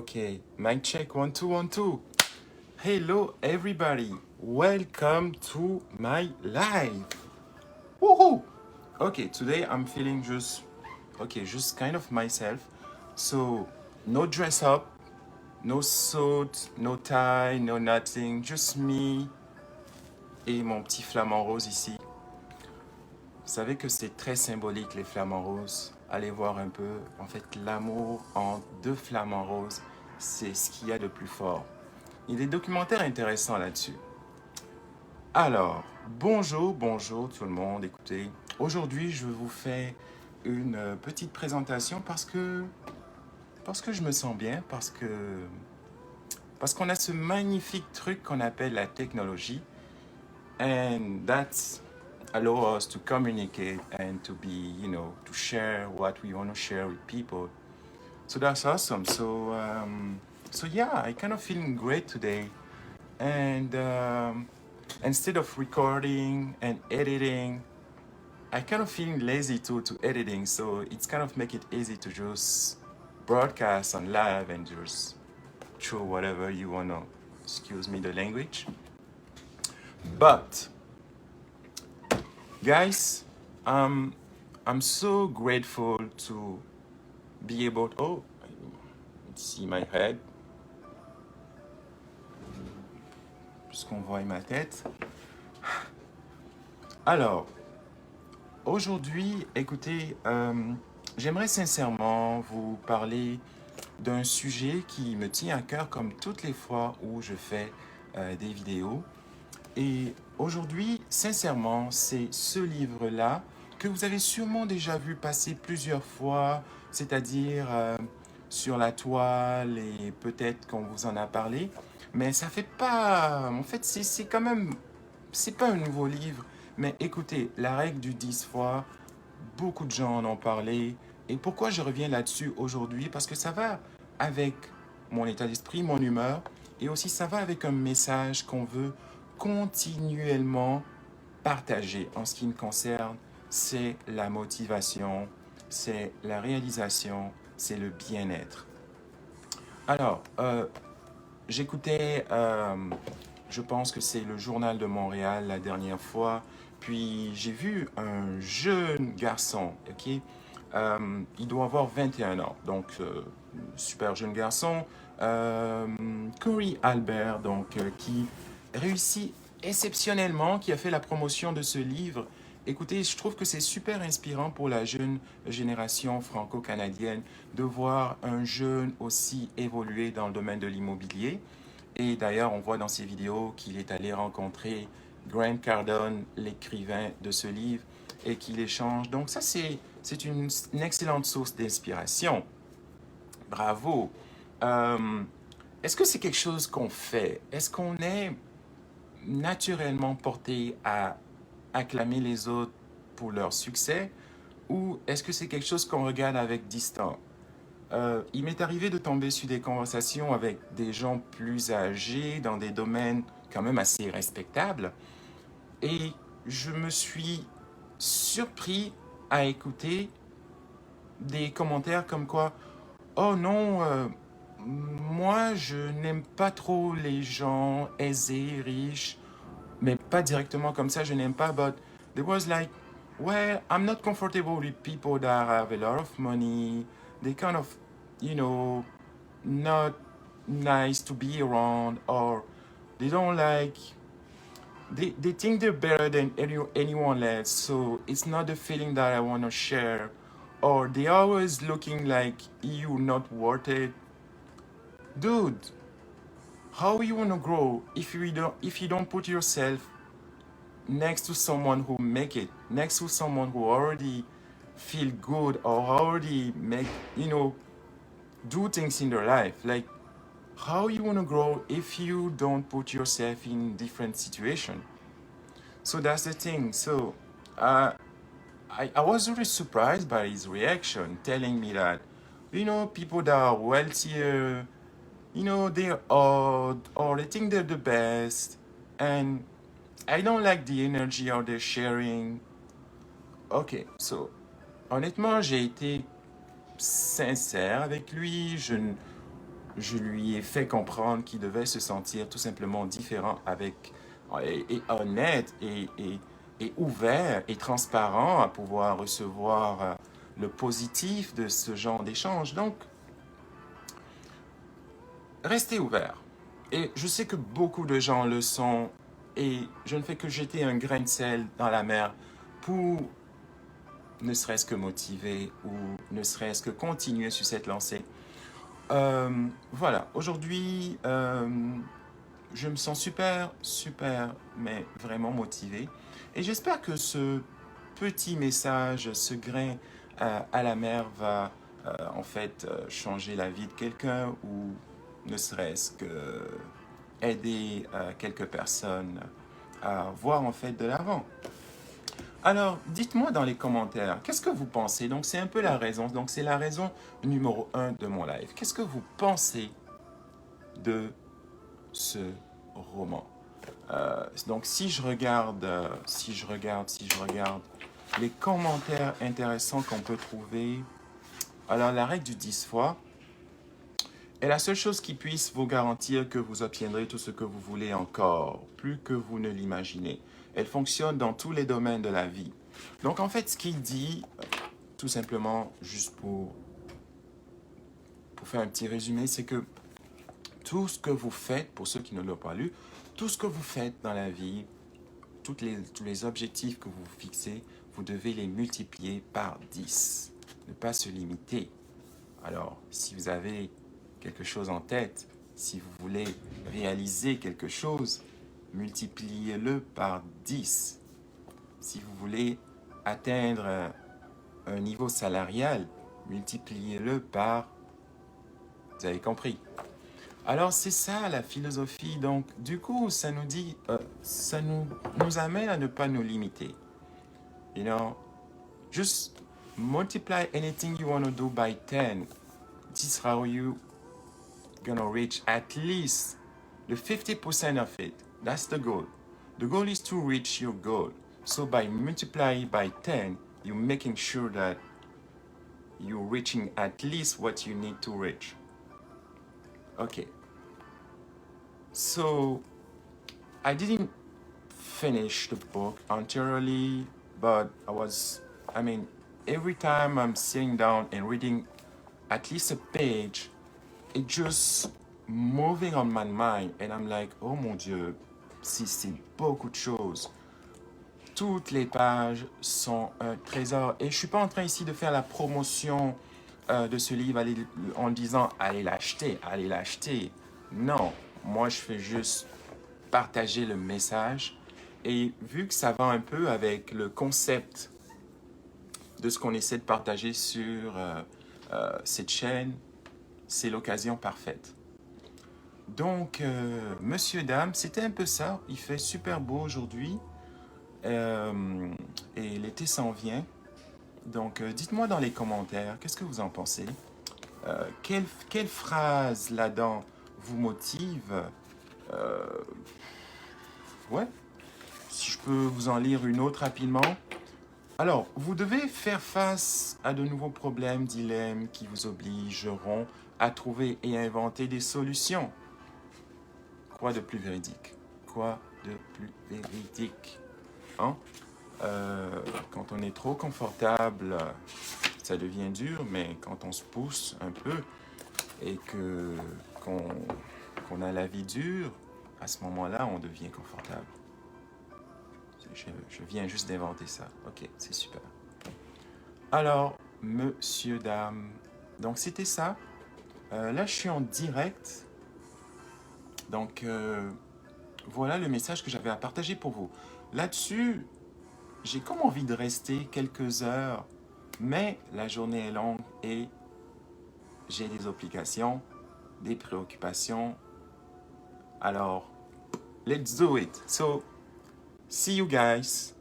Okay, mic check, 1 2 1 2. Hello everybody, welcome to my live. Woohoo! Okay, today I'm feeling just kind of myself. So no dress up, no suit, no tie, no nothing, just me et mon petit flamant rose ici. Vous savez que c'est très symbolique les flamants roses. Allez voir un peu. En fait, l'amour entre deux flamants roses, c'est ce qu'il y a de plus fort. Il y a des documentaires intéressants là-dessus. Alors, bonjour tout le monde. Écoutez, aujourd'hui, je vous fais une petite présentation parce que je me sens bien, parce qu'on a ce magnifique truc qu'on appelle la technologie. And that's allow us to communicate and to be, to share what we want to share with people. So that's awesome. So yeah, I kind of feeling great today. And instead of recording and editing, I kind of feeling lazy to editing. So it's kind of make it easy to just broadcast on live and just throw whatever you wanna. Excuse me the language. But guys, I'm so grateful to be able. Oh, see my head. Puisqu'on voit ma tête. Alors, aujourd'hui, écoutez, j'aimerais sincèrement vous parler d'un sujet qui me tient à cœur comme toutes les fois où je fais des vidéos. Et aujourd'hui, sincèrement, c'est ce livre-là que vous avez sûrement déjà vu passer plusieurs fois, c'est-à-dire sur la toile et peut-être qu'on vous en a parlé. Mais ça fait pas... En fait, c'est quand même... C'est pas un nouveau livre. Mais écoutez, la règle du 10 fois, beaucoup de gens en ont parlé. Et pourquoi je reviens là-dessus aujourd'hui? Parce que ça va avec mon état d'esprit, mon humeur. Et aussi, ça va avec un message qu'on veut continuellement partager en ce qui me concerne. C'est la motivation, c'est la réalisation, c'est le bien-être. Alors, j'écoutais, je pense que c'est le Journal de Montréal la dernière fois, puis j'ai vu un jeune garçon, ok? Il doit avoir 21 ans, donc super jeune garçon, Corey Albert, donc qui réussit exceptionnellement, qui a fait la promotion de ce livre. Écoutez, je trouve que c'est super inspirant pour la jeune génération franco-canadienne de voir un jeune aussi évoluer dans le domaine de l'immobilier. Et d'ailleurs, on voit dans ses vidéos qu'il est allé rencontrer Grant Cardone, l'écrivain de ce livre, et qu'il échange. Donc ça, c'est une excellente source d'inspiration. Bravo. Est-ce que c'est quelque chose qu'on fait? Est-ce qu'on est naturellement porté à acclamer les autres pour leur succès? Ou est-ce que c'est quelque chose qu'on regarde avec distance? Il m'est arrivé de tomber sur des conversations avec des gens plus âgés dans des domaines quand même assez respectables et je me suis surpris à écouter des commentaires comme quoi oh non, moi je n'aime pas trop les gens aisés, riches, mais pas directement comme ça, je n'aime pas, but there was like, well, I'm not comfortable with people that have a lot of money, they kind of, not nice to be around, or they don't like, they think they're better than anyone else, so it's not the feeling that I want to share, or they always looking like you not worth it. Dude, how you want to grow if you don't put yourself next to someone who make it, next to someone who already feel good or already make, do things in their life? Like, how you want to grow if you don't put yourself in different situation? So that's the thing. So I was really surprised by his reaction, telling me that, people that are wealthier, they're odd or they think they're the best. And I don't like the energy or the sharing. Ok, so, honnêtement, j'ai été sincère avec lui. je lui ai fait comprendre qu'il devait se sentir tout simplement différent et honnête et ouvert et transparent à pouvoir recevoir le positif de ce genre d'échange. Donc, restez ouvert. Et je sais que beaucoup de gens le sont et je ne fais que jeter un grain de sel dans la mer pour ne serait-ce que motiver ou ne serait-ce que continuer sur cette lancée. Voilà, aujourd'hui, je me sens super, mais vraiment motivé. Et j'espère que ce petit message, ce grain à la mer va en fait changer la vie de quelqu'un ou ne serait-ce que aider quelques personnes à voir en fait de l'avant. Alors, dites-moi dans les commentaires, qu'est-ce que vous pensez? Donc, c'est un peu la raison. Donc, c'est la raison numéro 1 de mon live. Qu'est-ce que vous pensez de ce roman? Donc, si je regarde les commentaires intéressants qu'on peut trouver, alors la règle du 10 fois est la seule chose qui puisse vous garantir que vous obtiendrez tout ce que vous voulez encore, plus que vous ne l'imaginez. Elle fonctionne dans tous les domaines de la vie. Donc, en fait, ce qu'il dit, tout simplement, juste pour faire un petit résumé, c'est que tout ce que vous faites, pour ceux qui ne l'ont pas lu, tout ce que vous faites dans la vie, tous les objectifs que vous vous fixez, vous devez les multiplier par 10. Ne pas se limiter. Alors, si vous avez quelque chose en tête, si vous voulez réaliser quelque chose, multipliez-le par 10. Si vous voulez atteindre un niveau salarial, multipliez-le par... Vous avez compris. Alors, c'est ça la philosophie. Donc, du coup, ça nous dit, ça nous amène à ne pas nous limiter. You know, just multiply anything you want to do by 10. This is how you gonna reach at least the 50% of it. That's the goal. The goal is to reach your goal. So by multiplying by 10, you're making sure that you're reaching at least what you need to reach. Okay. So I didn't finish the book entirely, but every time I'm sitting down and reading at least a page, it just moving on my mind and I'm like, oh mon Dieu, c'est beaucoup de choses. Toutes les pages sont un trésor. Et je ne suis pas en train ici de faire la promotion de ce livre en disant allez l'acheter. Non, moi je fais juste partager le message. Et vu que ça va un peu avec le concept de ce qu'on essaie de partager sur cette chaîne, c'est l'occasion parfaite. Donc, monsieur, dame, c'était un peu ça. Il fait super beau aujourd'hui. Et l'été s'en vient. Donc, dites-moi dans les commentaires, qu'est-ce que vous en pensez? Quelle phrase là-dedans vous motive? Ouais, si je peux vous en lire une autre rapidement. Alors, vous devez faire face à de nouveaux problèmes, dilemmes qui vous obligeront à trouver et à inventer des solutions. Quoi de plus véridique? Quoi de plus véridique? Hein? Quand on est trop confortable, ça devient dur, mais quand on se pousse un peu et qu'on a la vie dure, à ce moment-là, on devient confortable. Je viens juste d'inventer ça. Ok, c'est super. Alors, monsieur, dame, donc c'était ça. Là, je suis en direct. Donc, voilà le message que j'avais à partager pour vous. Là-dessus, j'ai comme envie de rester quelques heures, mais la journée est longue et j'ai des obligations, des préoccupations. Alors, let's do it. So, see you guys.